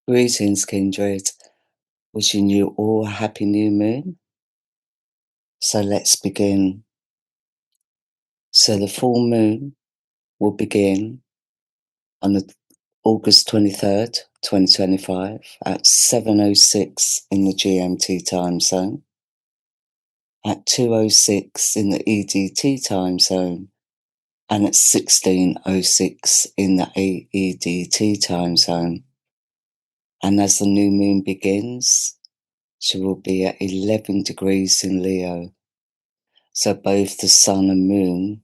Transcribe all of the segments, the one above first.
Greetings, kindred. Wishing you all a happy new moon. So let's begin. So the full moon will begin on August 23rd, 2025 at 7:06 in the GMT time zone, at 2:06 in the EDT time zone, and at 16:06 in the AEDT time zone. And as the new moon begins, she will be at 11 degrees in Leo. So both the sun and moon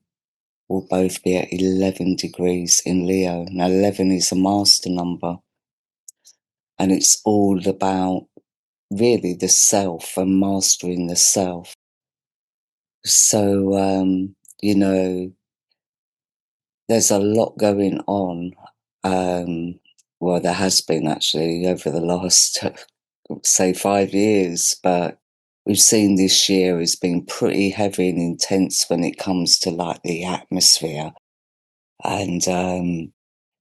will both be at 11 degrees in Leo. Now, 11 is a master number, and it's all about really the self and mastering the self. So, there's a lot going on. Well, there has been actually over the last, say, 5 years, but we've seen this year has been pretty heavy and intense when it comes to like the atmosphere. And,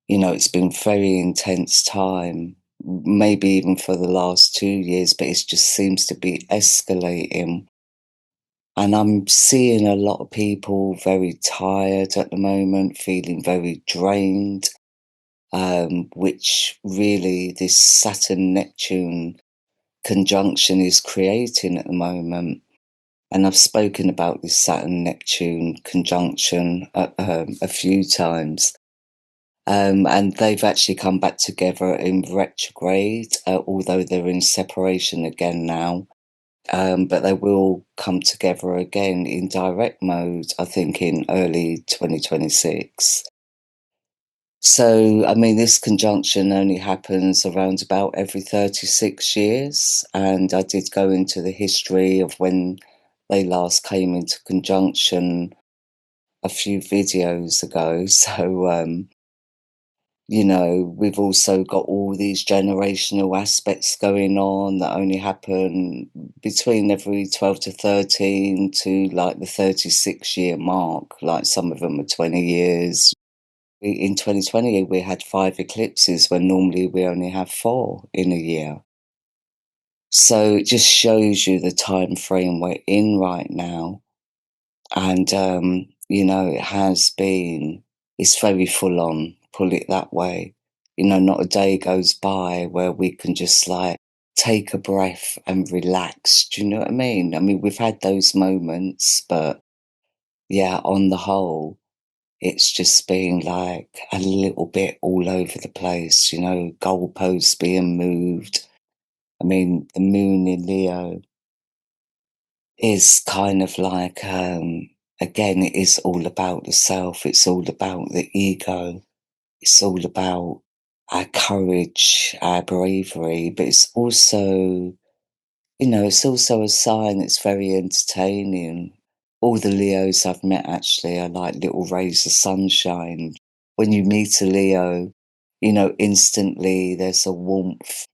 it's been very intense time, maybe even for the last 2 years, but it just seems to be escalating. And I'm seeing a lot of people very tired at the moment, feeling very drained, which really this Saturn Neptune conjunction is creating at the moment. And I've spoken about this Saturn Neptune conjunction a few times. And they've actually come back together in retrograde, although they're in separation again now. But they will come together again in direct mode, I think, in early 2026. So, I mean, this conjunction only happens around about every 36 years. And I did go into the history of when they last came into conjunction a few videos ago. So, we've also got all these generational aspects going on that only happen between every 12 to 13 to like the 36-year mark. Like some of them are 20 years. In 2020, we had 5 eclipses when normally we only have 4 in a year. So it just shows you the time frame we're in right now. And, it has been, it's very full on, put it that way. Not a day goes by where we can just like take a breath and relax. Do you know what I mean? I mean, we've had those moments, but yeah, on the whole, it's just been like a little bit all over the place, goalposts being moved. I mean, the moon in Leo is kind of like, again, it is all about the self. It's all about the ego. It's all about our courage, our bravery, but it's also, it's also a sign that's very entertaining. All the Leos I've met actually are like little rays of sunshine. When you meet a Leo, instantly there's a warmth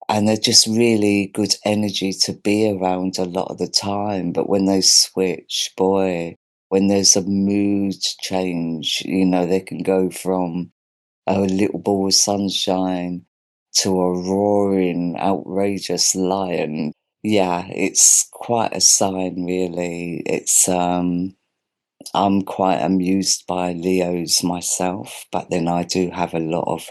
and they're just really good energy to be around a lot of the time. But when they switch, boy, when there's a mood change, they can go from a little ball of sunshine to a roaring, outrageous lion. Yeah, it's quite a sign, really. I'm quite amused by Leos myself, but then I do have a lot of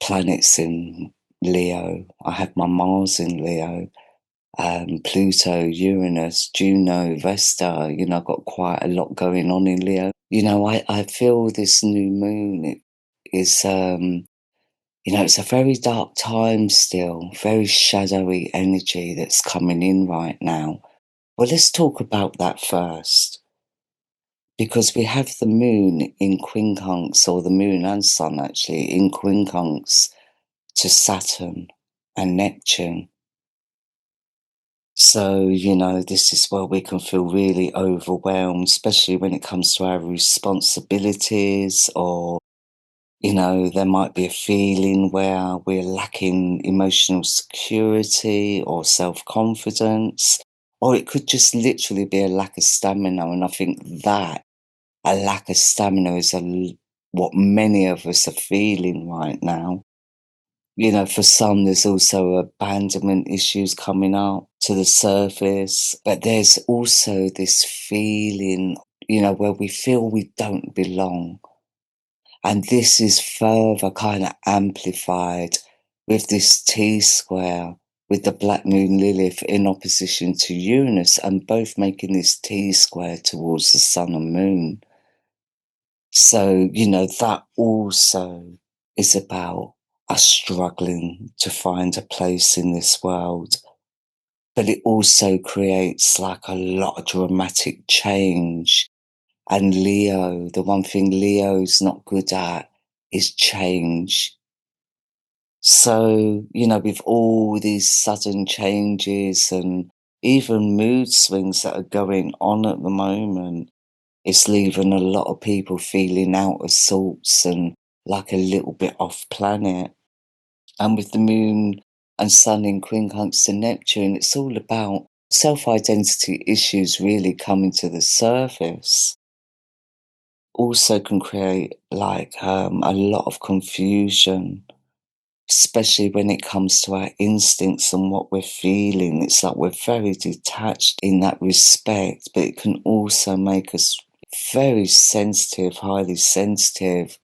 planets in Leo. I have my Mars in Leo, Pluto, Uranus, Juno, Vesta. I've got quite a lot going on in Leo. I feel this new moon is, it's a very dark time still, very shadowy energy that's coming in right now. Well, let's talk about that first. Because we have the moon in quincunx, or the moon and sun actually, in quincunx to Saturn and Neptune. So, this is where we can feel really overwhelmed, especially when it comes to our responsibilities, or, there might be a feeling where we're lacking emotional security or self confidence, or it could just literally be a lack of stamina. And I think that a lack of stamina is what many of us are feeling right now. For some, there's also abandonment issues coming up to the surface, but there's also this feeling, where we feel we don't belong. And this is further kind of amplified with this T square with the Black Moon Lilith in opposition to Uranus, and both making this T square towards the Sun and Moon. So, that also is about us struggling to find a place in this world. But it also creates like a lot of dramatic change. And Leo, the one thing Leo's not good at is change. So, with all these sudden changes and even mood swings that are going on at the moment, it's leaving a lot of people feeling out of sorts and like a little bit off planet. And with the moon and sun in quincunx to Neptune, it's all about self-identity issues really coming to the surface. Also can create like a lot of confusion, especially when it comes to our instincts and what we're feeling. It's like we're very detached in that respect, but it can also make us very sensitive, highly sensitive.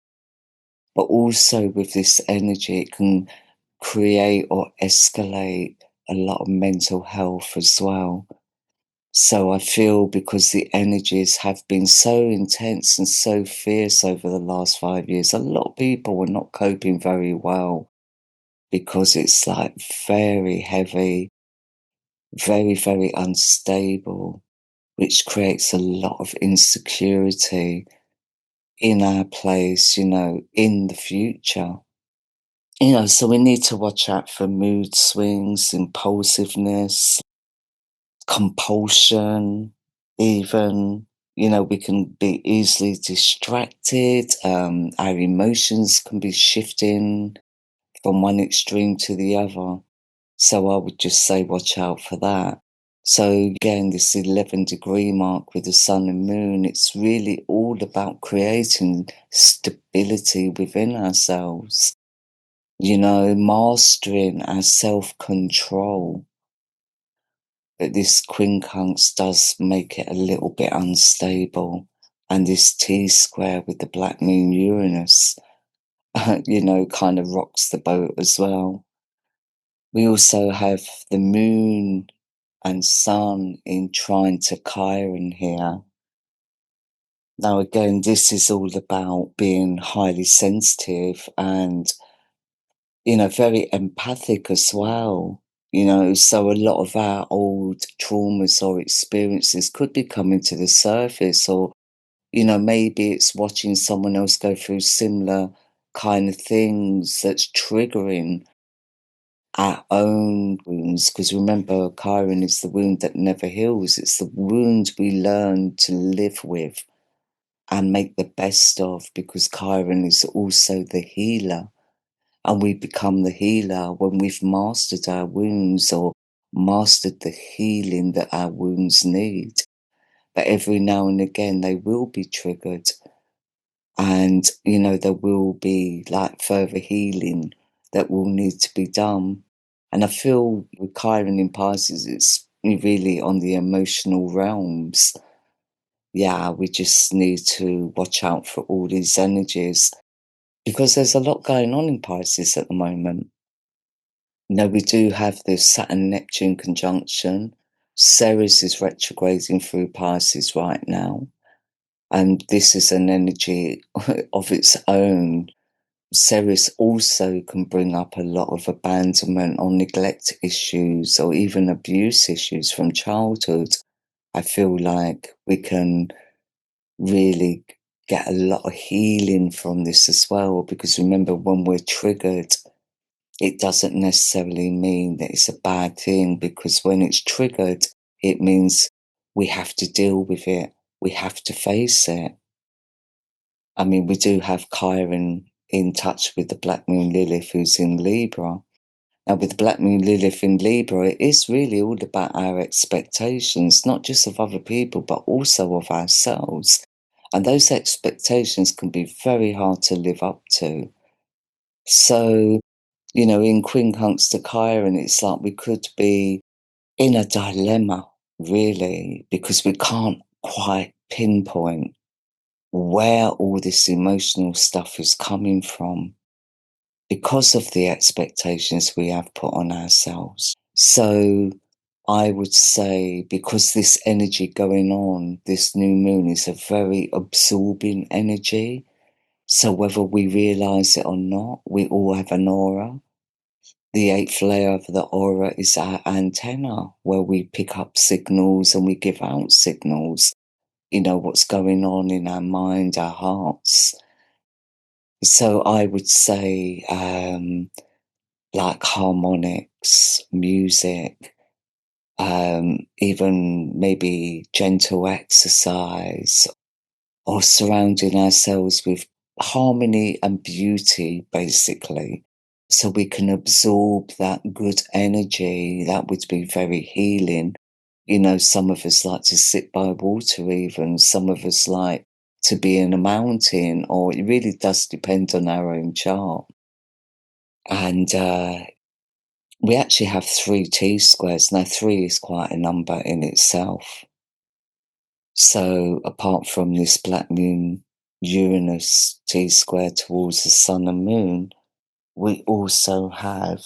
But also with this energy, it can create or escalate a lot of mental health as well. So I feel because the energies have been so intense and so fierce over the last 5 years, a lot of people were not coping very well because it's like very heavy, very, very unstable, which creates a lot of insecurity in our place, in the future. So we need to watch out for mood swings, impulsiveness, compulsion, even. We can be easily distracted. Our emotions can be shifting from one extreme to the other. So I would just say watch out for that. So again, this 11-degree mark with the sun and moon, it's really all about creating stability within ourselves, mastering our self-control. But this quincunx does make it a little bit unstable. And this T square with the Black Moon Uranus, kind of rocks the boat as well. We also have the moon and sun in trine to Chiron here. Now, again, this is all about being highly sensitive and, very empathic as well. So a lot of our old traumas or experiences could be coming to the surface, or, maybe it's watching someone else go through similar kind of things that's triggering our own wounds, because remember, Chiron is the wound that never heals. It's the wound we learn to live with and make the best of, because Chiron is also the healer. And we become the healer when we've mastered our wounds or mastered the healing that our wounds need. But every now and again, they will be triggered. And, there will be like further healing that will need to be done. And I feel with Chiron in Pisces, it's really on the emotional realms. Yeah, we just need to watch out for all these energies because there's a lot going on in Pisces at the moment. We do have this Saturn Neptune conjunction. Ceres is retrograding through Pisces right now. And this is an energy of its own. Ceres also can bring up a lot of abandonment or neglect issues or even abuse issues from childhood. I feel like we can really get a lot of healing from this as well, because remember, when we're triggered, it doesn't necessarily mean that it's a bad thing, because when it's triggered, it means we have to deal with it. We have to face it. I mean, we do have Chiron in touch with the Black Moon Lilith, who's in Libra. Now, with the Black Moon Lilith in Libra, it is really all about our expectations, not just of other people, but also of ourselves. And those expectations can be very hard to live up to. So In quincunx to Chiron, it's like we could be in a dilemma, really, because we can't quite pinpoint where all this emotional stuff is coming from because of the expectations we have put on ourselves. So I would say, because this energy going on, this new moon is a very absorbing energy. So whether we realize it or not, we all have an aura. The eighth layer of the aura is our antenna, where we pick up signals and we give out signals, what's going on in our mind, our hearts. So I would say, like harmonics, music, even maybe gentle exercise, or surrounding ourselves with harmony and beauty, basically, so we can absorb that good energy. That would be very healing. Some of us like to sit by water, even. Some of us like to be in a mountain, or it really does depend on our own chart. And we actually have 3 T-squares. Now, 3 is quite a number in itself. So apart from this black moon Uranus T-square towards the sun and moon, we also have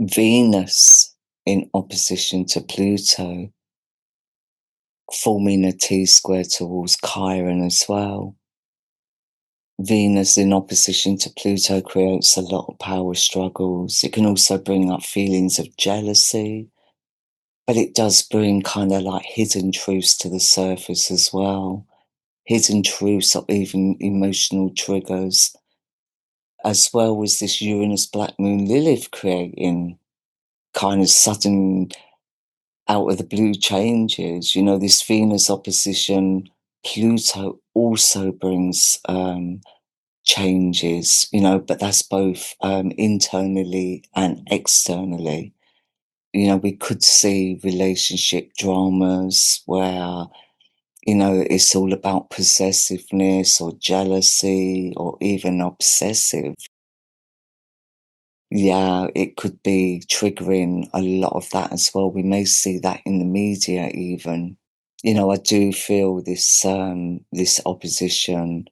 Venus in opposition to Pluto, forming a T-square towards Chiron as well. Venus in opposition to Pluto creates a lot of power struggles. It can also bring up feelings of jealousy, but it does bring kind of like hidden truths to the surface as well. Hidden truths or even emotional triggers, as well as this Uranus Black Moon Lilith creating kind of sudden out of the blue changes. This Venus opposition Pluto also brings changes, but that's both internally and externally. We could see relationship dramas where it's all about possessiveness or jealousy or even obsessive. Yeah, it could be triggering a lot of that as well. We may see that in the media even. I do feel this opposition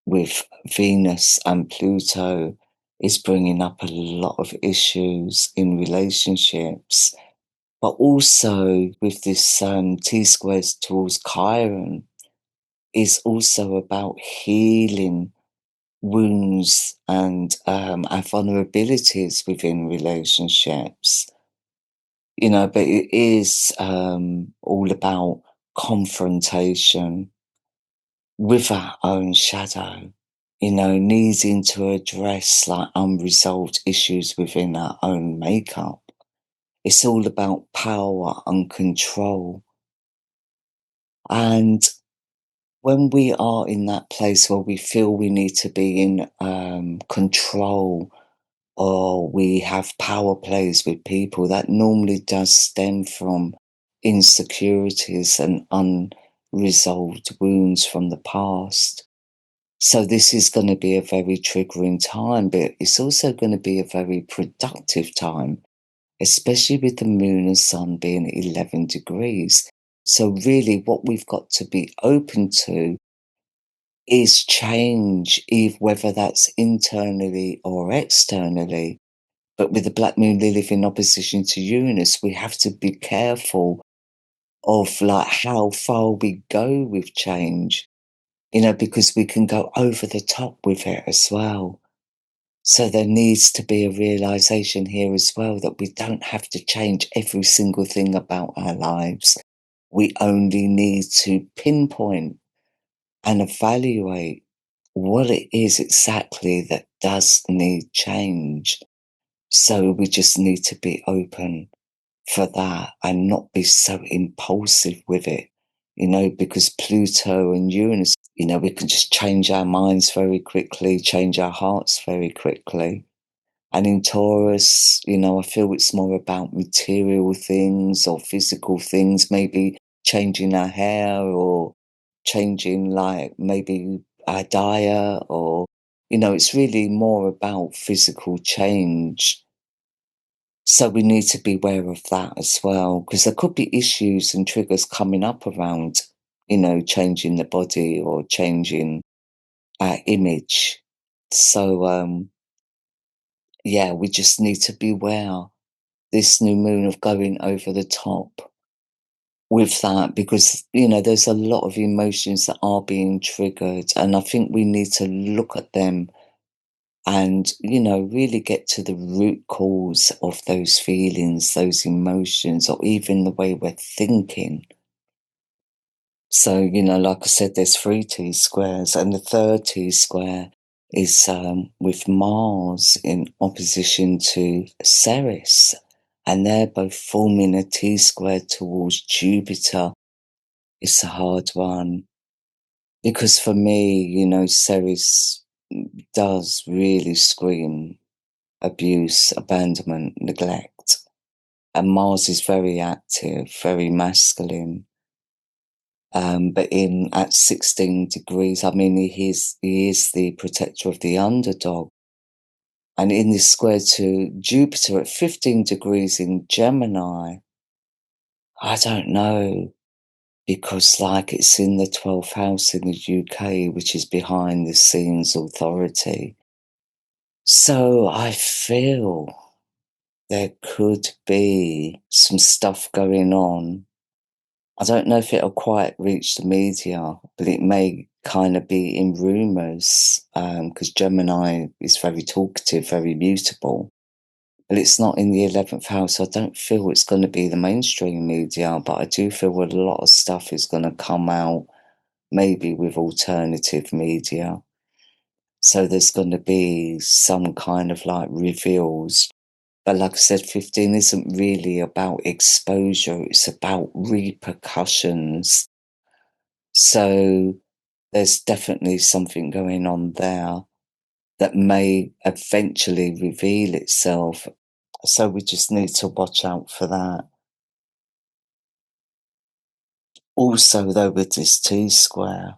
with Venus and Pluto is bringing up a lot of issues in relationships, but also with this T-squares towards Chiron is also about healing wounds and our vulnerabilities within relationships. But it is all about confrontation with our own shadow, needing to address like unresolved issues within our own makeup. It's all about power and control. And when we are in that place where we feel we need to be in control, or we have power plays with people, that normally does stem from insecurities and unresolved wounds from the past. So this is going to be a very triggering time, but it's also going to be a very productive time, especially with the moon and sun being 11 degrees. So really what we've got to be open to is change, whether that's internally or externally. But with the Black Moon Lilith in opposition to Uranus, we have to be careful of like how far we go with change, because we can go over the top with it as well. So there needs to be a realization here as well that we don't have to change every single thing about our lives. We only need to pinpoint and evaluate what it is exactly that does need change. So we just need to be open for that and not be so impulsive with it, because Pluto and Uranus, we can just change our minds very quickly, change our hearts very quickly. And in Taurus, I feel it's more about material things or physical things, maybe changing our hair or changing like maybe our diet or It's really more about physical change. So we need to be aware of that as well, because there could be issues and triggers coming up around, changing the body or changing our image. So, yeah, we just need to beware this new moon of going over the top with that, because, there's a lot of emotions that are being triggered. And I think we need to look at them and, really get to the root cause of those feelings, those emotions, or even the way we're thinking. So, like I said, there's three T squares, and the third T square is with Mars in opposition to Ceres, and they're both forming a T square towards Jupiter. It's a hard one because for me, Ceres does really scream abuse, abandonment, neglect. And Mars is very active, very masculine. But in at 16 degrees, I mean, he is the protector of the underdog. And in this square to Jupiter at 15 degrees in Gemini, I don't know, because like it's in the 12th house in the UK, which is behind the scenes authority. So I feel there could be some stuff going on. I don't know if it'll quite reach the media, but it may kind of be in rumours, because Gemini is very talkative, very mutable. But it's not in the 11th house. So I don't feel it's going to be the mainstream media, but I do feel a lot of stuff is going to come out, maybe with alternative media. So there's going to be some kind of like reveals. But like I said, 15 isn't really about exposure, it's about repercussions. So there's definitely something going on there that may eventually reveal itself. So we just need to watch out for that. Also, though, with this T square,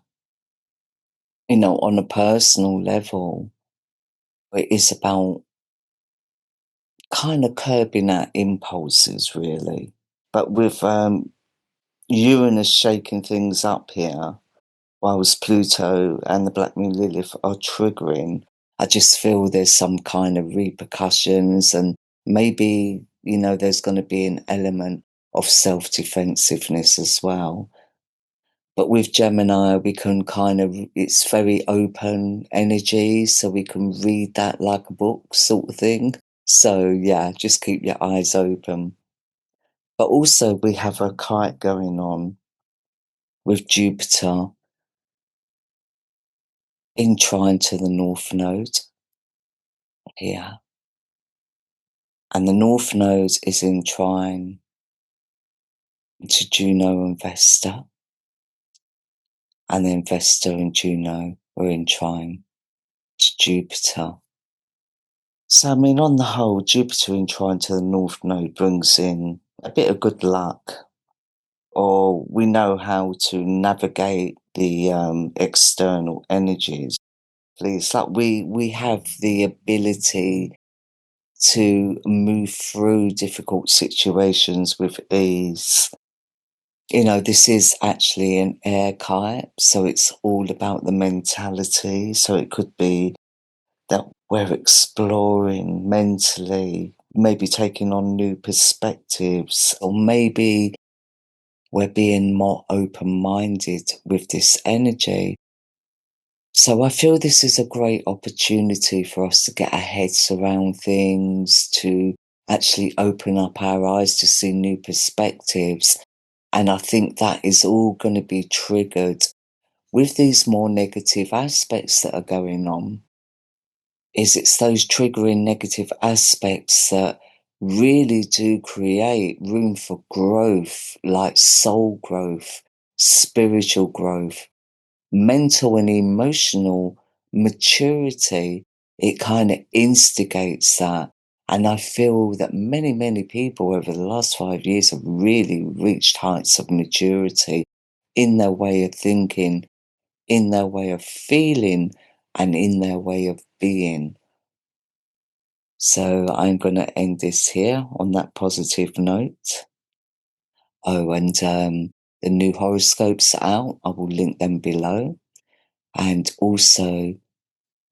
on a personal level, it is about kind of curbing our impulses, really. But with Uranus shaking things up here, whilst Pluto and the Black Moon Lilith are triggering, I just feel there's some kind of repercussions, and maybe, there's going to be an element of self-defensiveness as well. But with Gemini, we can it's very open energy, so we can read that like a book sort of thing. So yeah, just keep your eyes open. But also we have a kite going on with Jupiter in trine to the North Node here. And the North Node is in trine to Juno and Vesta. And then Vesta and Juno are in trine to Jupiter. So, I mean, on the whole, Jupiter in trine to the North Node brings in a bit of good luck, or we know how to navigate the external energies. It's like we have the ability to move through difficult situations with ease. This is actually an air kite, so it's all about the mentality. So it could be that we're exploring mentally, maybe taking on new perspectives, or maybe we're being more open-minded with this energy. So I feel this is a great opportunity for us to get our heads around things, to actually open up our eyes to see new perspectives. And I think that is all going to be triggered with these more negative aspects that are going on. It's those triggering negative aspects that really do create room for growth, like soul growth, spiritual growth, mental and emotional maturity. It kind of instigates that. And I feel that many, many people over the last 5 years have really reached heights of maturity in their way of thinking, in their way of feeling, and in their way of being. So I'm going to end this here on that positive note. Oh, and the new horoscopes are out. I will link them below. And also,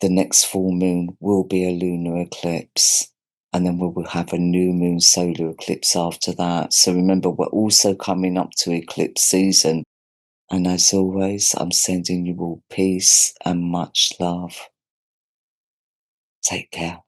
the next full moon will be a lunar eclipse. And then we will have a new moon solar eclipse after that. So remember, we're also coming up to eclipse season. And as always, I'm sending you all peace and much love. Take care.